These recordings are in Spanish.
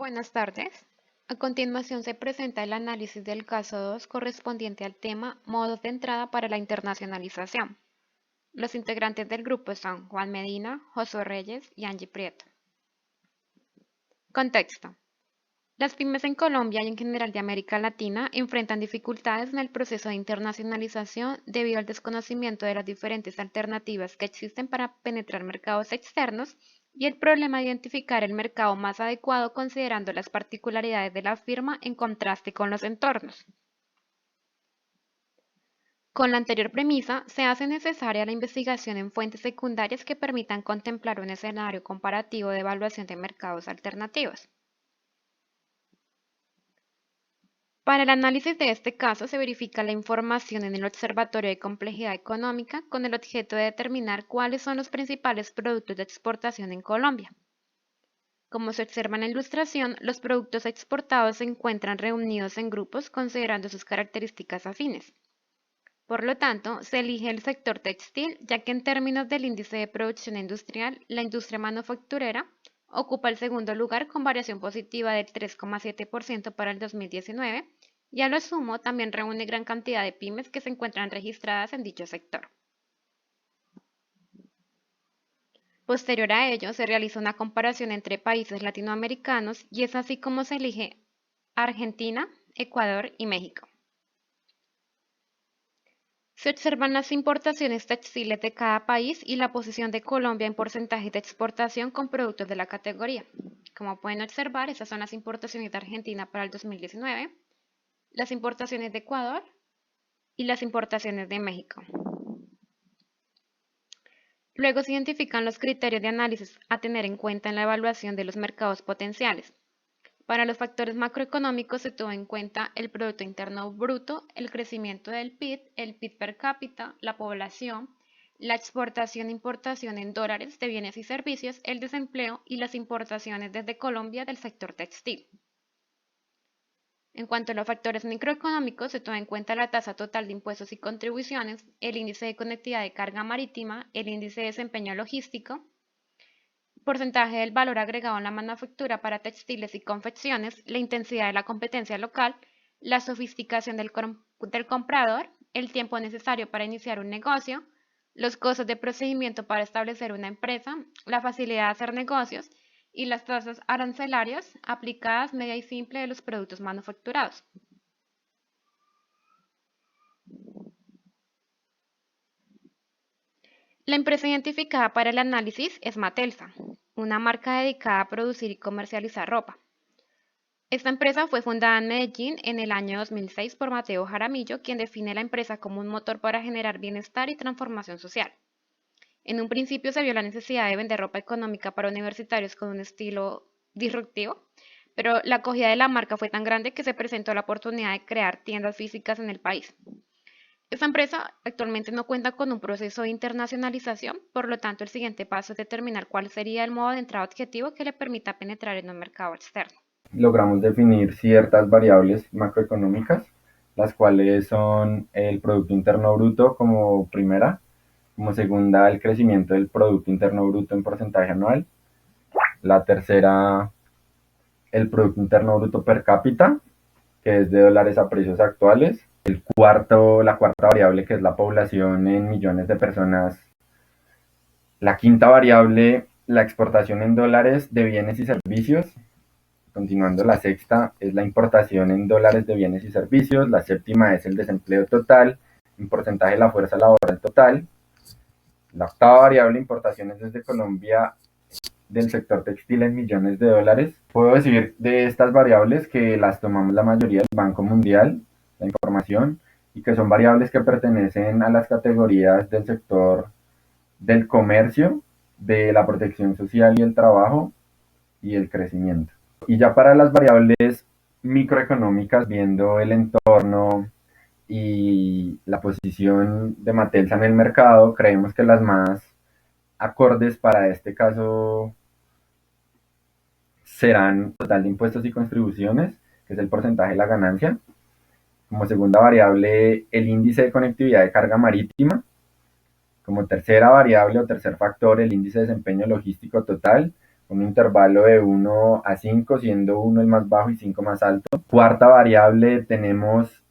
Buenas tardes. A continuación se presenta el análisis del caso 2 correspondiente al tema modos de entrada para la internacionalización. Los integrantes del grupo son Juan Medina, Josué Reyes y Angie Prieto. Contexto. Las pymes en Colombia y en general de América Latina enfrentan dificultades en el proceso de internacionalización debido al desconocimiento de las diferentes alternativas que existen para penetrar mercados externos y el problema de identificar el mercado más adecuado considerando las particularidades de la firma en contraste con los entornos. Con la anterior premisa, se hace necesaria la investigación en fuentes secundarias que permitan contemplar un escenario comparativo de evaluación de mercados alternativos. Para el análisis de este caso se verifica la información en el Observatorio de Complejidad Económica con el objeto de determinar cuáles son los principales productos de exportación en Colombia. Como se observa en la ilustración, los productos exportados se encuentran reunidos en grupos considerando sus características afines. Por lo tanto, se elige el sector textil, ya que en términos del índice de producción industrial, la industria manufacturera ocupa el segundo lugar con variación positiva del 3,7% para el 2019 y a lo sumo también reúne gran cantidad de pymes que se encuentran registradas en dicho sector. Posterior a ello, se realiza una comparación entre países latinoamericanos y es así como se elige Argentina, Ecuador y México. Se observan las importaciones textiles de cada país y la posición de Colombia en porcentaje de exportación con productos de la categoría. Como pueden observar, esas son las importaciones de Argentina para el 2019, las importaciones de Ecuador y las importaciones de México. Luego se identifican los criterios de análisis a tener en cuenta en la evaluación de los mercados potenciales. Para los factores macroeconómicos se tuvo en cuenta el Producto Interno Bruto, el crecimiento del PIB, el PIB per cápita, la población, la exportación e importación en dólares de bienes y servicios, el desempleo y las importaciones desde Colombia del sector textil. En cuanto a los factores microeconómicos, se toma en cuenta la tasa total de impuestos y contribuciones, el índice de conectividad de carga marítima, el índice de desempeño logístico, porcentaje del valor agregado en la manufactura para textiles y confecciones, la intensidad de la competencia local, la sofisticación del comprador, el tiempo necesario para iniciar un negocio, los costos de procedimiento para establecer una empresa, la facilidad de hacer negocios y las tasas arancelarias aplicadas media y simple de los productos manufacturados. La empresa identificada para el análisis es Matelsa, una marca dedicada a producir y comercializar ropa. Esta empresa fue fundada en Medellín en el año 2006 por Mateo Jaramillo, quien define la empresa como un motor para generar bienestar y transformación social. En un principio se vio la necesidad de vender ropa económica para universitarios con un estilo disruptivo, pero la acogida de la marca fue tan grande que se presentó la oportunidad de crear tiendas físicas en el país. Esta empresa actualmente no cuenta con un proceso de internacionalización, por lo tanto el siguiente paso es determinar cuál sería el modo de entrada objetivo que le permita penetrar en un mercado externo. Logramos definir ciertas variables macroeconómicas, las cuales son el Producto Interno Bruto como primera, como segunda el crecimiento del Producto Interno Bruto en porcentaje anual, la tercera el Producto Interno Bruto per cápita, que es de dólares a precios actuales, la cuarta variable que es la población en millones de personas, la quinta variable la exportación en dólares de bienes y servicios. Continuando, la sexta es la importación en dólares de bienes y servicios. La séptima es el desempleo total en porcentaje de la fuerza laboral total. La octava variable, importaciones desde Colombia del sector textil en millones de dólares. Puedo decir de estas variables que las tomamos la mayoría del Banco Mundial, la información, y que son variables que pertenecen a las categorías del sector del comercio, de la protección social y el trabajo y el crecimiento. Y ya para las variables microeconómicas, viendo el entorno y la posición de Matelsa en el mercado, creemos que las más acordes para este caso serán total de impuestos y contribuciones, que es el porcentaje de la ganancia. Como segunda variable, el índice de conectividad de carga marítima. Como tercera variable o tercer factor, el índice de desempeño logístico total. un intervalo de 1 a 5, siendo 1 el más bajo y 5 más alto. Cuarta variable tenemos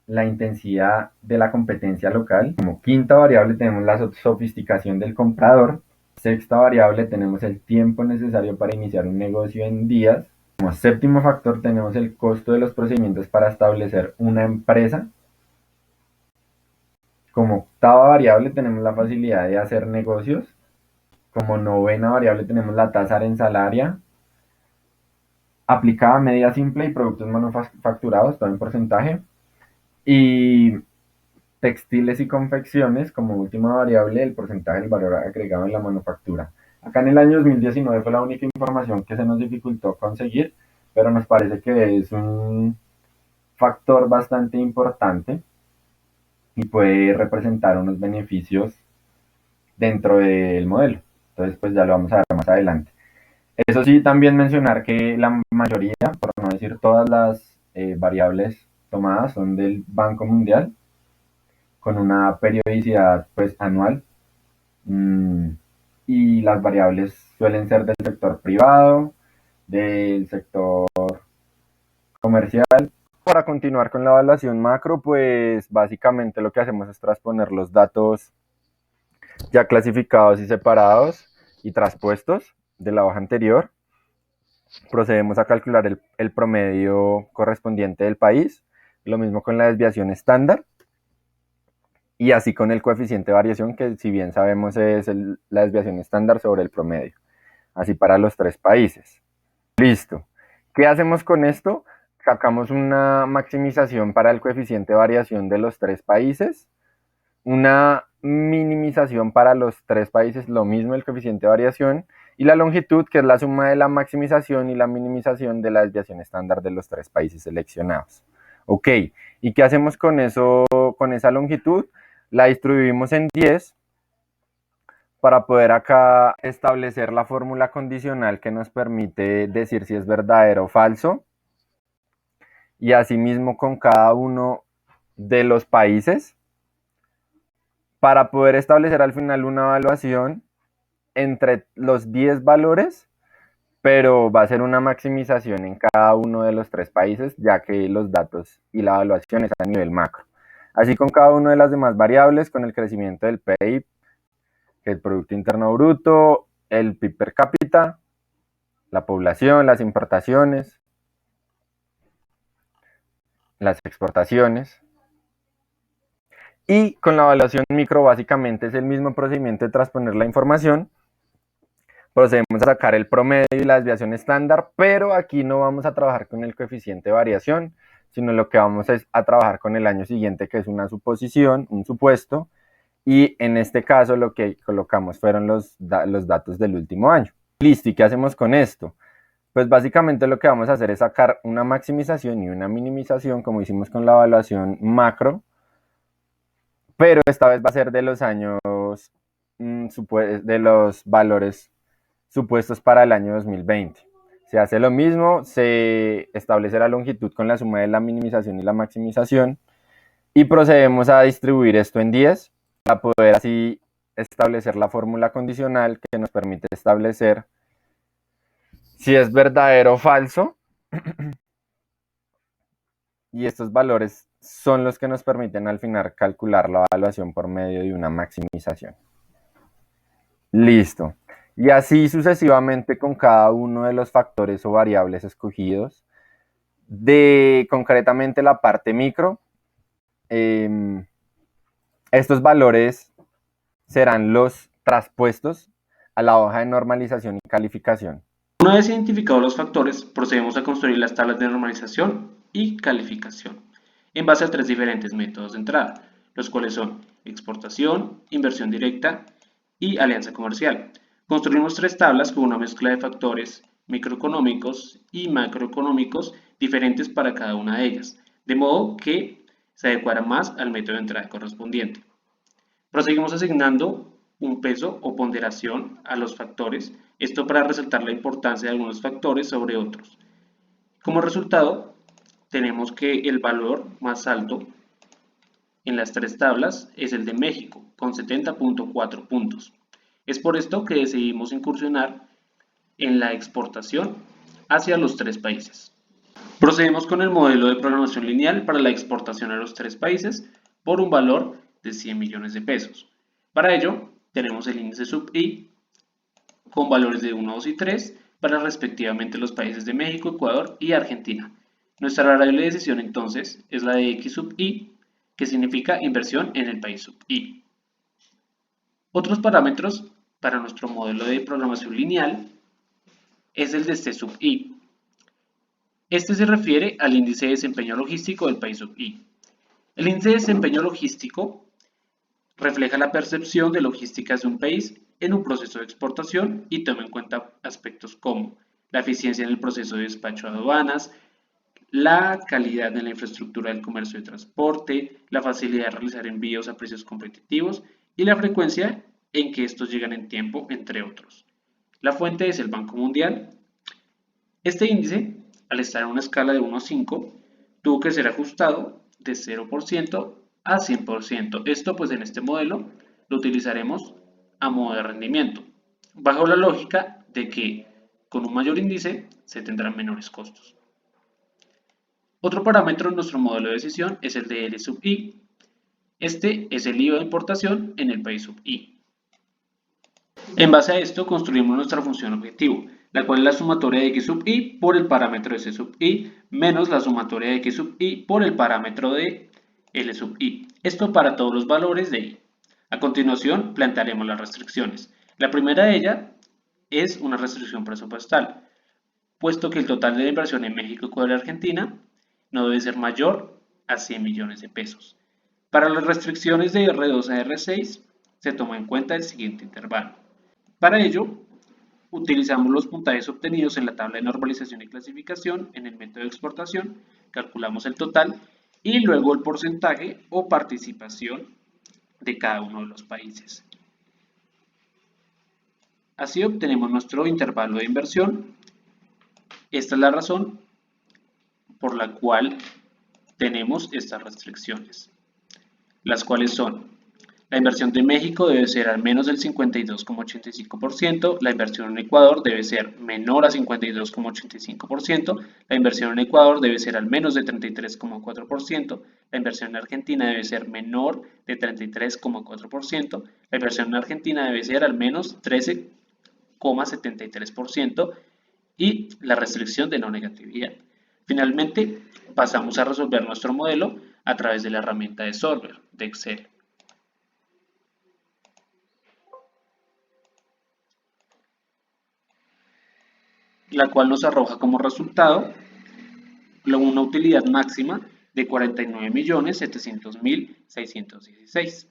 la intensidad de la competencia local. Como quinta variable tenemos la sofisticación del comprador. Sexta variable tenemos el tiempo necesario para iniciar un negocio en días. Como séptimo factor tenemos el costo de los procedimientos para establecer una empresa. Como octava variable tenemos la facilidad de hacer negocios. Como novena variable tenemos la tasa arancelaria aplicada a medida simple y productos manufacturados, todo en porcentaje. Y textiles y confecciones, como última variable, el porcentaje del valor agregado en la manufactura. Acá en el año 2019 fue la única información que se nos dificultó conseguir, pero nos parece que es un factor bastante importante y puede representar unos beneficios dentro del modelo. Entonces, pues ya lo vamos a ver más adelante. Eso sí, también mencionar que la mayoría, por no decir todas las variables tomadas son del Banco Mundial, con una periodicidad pues anual. Mm, y las variables suelen ser del sector privado, del sector comercial. Para continuar con la evaluación macro, pues básicamente lo que hacemos es transponer los datos ya clasificados y separados y traspuestos de la hoja anterior. Procedemos a calcular el promedio correspondiente del país, lo mismo con la desviación estándar y así con el coeficiente de variación, que si bien sabemos es la desviación estándar sobre el promedio, así para los tres países. Listo. ¿Qué hacemos con esto? Sacamos una maximización para el coeficiente de variación de los tres países, una minimización para los tres países, lo mismo el coeficiente de variación, y la longitud, que es la suma de la maximización y la minimización de la desviación estándar de los tres países seleccionados. Ok, ¿y qué hacemos con eso, con esa longitud? La distribuimos en 10 para poder acá establecer la fórmula condicional que nos permite decir si es verdadero o falso. Y asimismo con cada uno de los países para poder establecer al final una evaluación entre los 10 valores, pero va a ser una maximización en cada uno de los tres países, ya que los datos y la evaluación es a nivel macro. Así con cada una de las demás variables, con el crecimiento del PIB, el Producto Interno Bruto, el PIB per cápita, la población, las importaciones, las exportaciones. Y con la evaluación micro básicamente es el mismo procedimiento de transponer la información. Procedemos a sacar el promedio y la desviación estándar, pero aquí no vamos a trabajar con el coeficiente de variación, sino lo que vamos es a trabajar con el año siguiente, que es una suposición, un supuesto, y en este caso lo que colocamos fueron los datos del último año. Listo, ¿y qué hacemos con esto? Pues básicamente lo que vamos a hacer es sacar una maximización y una minimización, como hicimos con la evaluación macro, pero esta vez va a ser de los años, de los valores supuestos para el año 2020. Se hace lo mismo, se establece la longitud con la suma de la minimización y la maximización y procedemos a distribuir esto en 10 para poder así establecer la fórmula condicional que nos permite establecer si es verdadero o falso. Y estos valores son los que nos permiten al final calcular la evaluación por medio de una maximización. Listo. Y así sucesivamente con cada uno de los factores o variables escogidos. De concretamente la parte micro, estos valores serán los traspuestos a la hoja de normalización y calificación. Una vez identificados los factores, procedemos a construir las tablas de normalización y calificación en base a tres diferentes métodos de entrada, los cuales son exportación, inversión directa y alianza comercial. Construimos tres tablas con una mezcla de factores microeconómicos y macroeconómicos diferentes para cada una de ellas, de modo que se adecuará más al método de entrada correspondiente. Proseguimos asignando un peso o ponderación a los factores, esto para resaltar la importancia de algunos factores sobre otros. Como resultado, tenemos que el valor más alto en las tres tablas es el de México, con 70.4 puntos. Es por esto que decidimos incursionar en la exportación hacia los tres países. Procedemos con el modelo de programación lineal para la exportación a los tres países por un valor de 100 millones de pesos. Para ello, tenemos el índice sub I con valores de 1, 2 y 3 para respectivamente los países de México, Ecuador y Argentina. Nuestra variable de decisión entonces es la de X sub I, que significa inversión en el país sub I. Otros parámetros para nuestro modelo de programación lineal es el de C sub I. Este se refiere al índice de desempeño logístico del país sub I. El índice de desempeño logístico refleja la percepción de logísticas de un país en un proceso de exportación y toma en cuenta aspectos como la eficiencia en el proceso de despacho de aduanas, la calidad de la infraestructura del comercio de transporte, la facilidad de realizar envíos a precios competitivos y la frecuencia en que estos llegan en tiempo, entre otros. La fuente es el Banco Mundial. Este índice, al estar en una escala de 1 a 5, tuvo que ser ajustado de 0% a 100%. Esto pues en este modelo lo utilizaremos a modo de rendimiento, bajo la lógica de que con un mayor índice se tendrán menores costos. Otro parámetro en nuestro modelo de decisión es el de L sub I. Este es el IVA de importación en el país sub I. En base a esto construimos nuestra función objetivo, la cual es la sumatoria de X sub I por el parámetro de C sub I menos la sumatoria de X sub I por el parámetro de L sub I. Esto para todos los valores de I. A continuación plantearemos las restricciones. La primera de ellas es una restricción presupuestal, puesto que el total de la inversión en México, Ecuador y Argentina no debe ser mayor a 100 millones de pesos. Para las restricciones de R2 a R6 se toma en cuenta el siguiente intervalo. Para ello, utilizamos los puntajes obtenidos en la tabla de normalización y clasificación en el método de exportación, calculamos el total y luego el porcentaje o participación de cada uno de los países. Así obtenemos nuestro intervalo de inversión. Esta es la razón por la cual tenemos estas restricciones, las cuales son: la inversión de México debe ser al menos del 52,85%, la inversión en Ecuador debe ser menor a 52,85%, la inversión en Ecuador debe ser al menos de 33,4%, la inversión en Argentina debe ser menor de 33,4%, la inversión en Argentina debe ser al menos 13,73% y la restricción de no negatividad. Finalmente, pasamos a resolver nuestro modelo a través de la herramienta de Solver de Excel. La cual nos arroja como resultado una utilidad máxima de 49.700.616.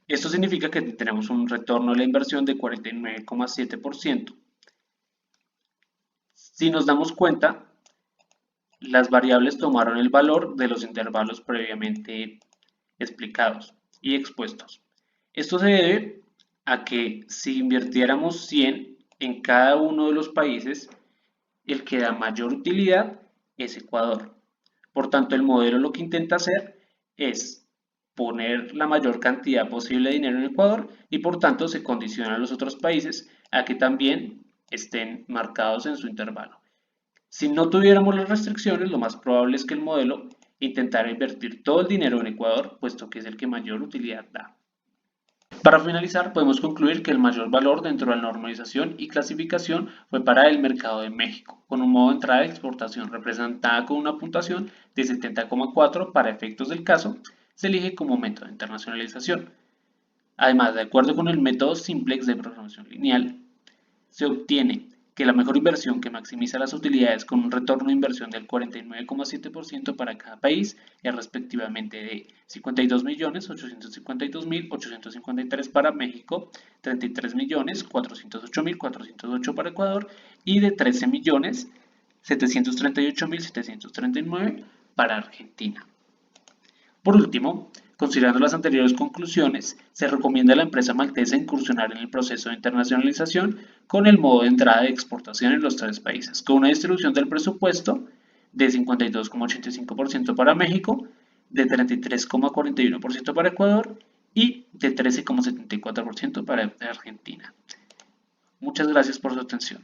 Esto significa que tenemos un retorno de la inversión de 49,7%. Si nos damos cuenta, las variables tomaron el valor de los intervalos previamente explicados y expuestos. Esto se debe a que si invirtiéramos 100 en cada uno de los países, el que da mayor utilidad es Ecuador. Por tanto, el modelo lo que intenta hacer es poner la mayor cantidad posible de dinero en Ecuador y por tanto se condiciona a los otros países a que también estén marcados en su intervalo. Si no tuviéramos las restricciones, lo más probable es que el modelo intentara invertir todo el dinero en Ecuador, puesto que es el que mayor utilidad da. Para finalizar, podemos concluir que el mayor valor dentro de la normalización y clasificación fue para el mercado de México, con un modo de entrada de exportación representada con una puntuación de 70,4 para efectos del caso, se elige como método de internacionalización. Además, de acuerdo con el método simplex de programación lineal, se obtiene que la mejor inversión que maximiza las utilidades con un retorno de inversión del 49,7% para cada país es respectivamente de 52.852.853 para México, 33.408.408 para Ecuador y de 13.738.739 para Argentina. Por último, considerando las anteriores conclusiones, se recomienda a la empresa maltesa incursionar en el proceso de internacionalización con el modo de entrada de exportación en los tres países, con una distribución del presupuesto de 52,85% para México, de 33,41% para Ecuador y de 13,74% para Argentina. Muchas gracias por su atención.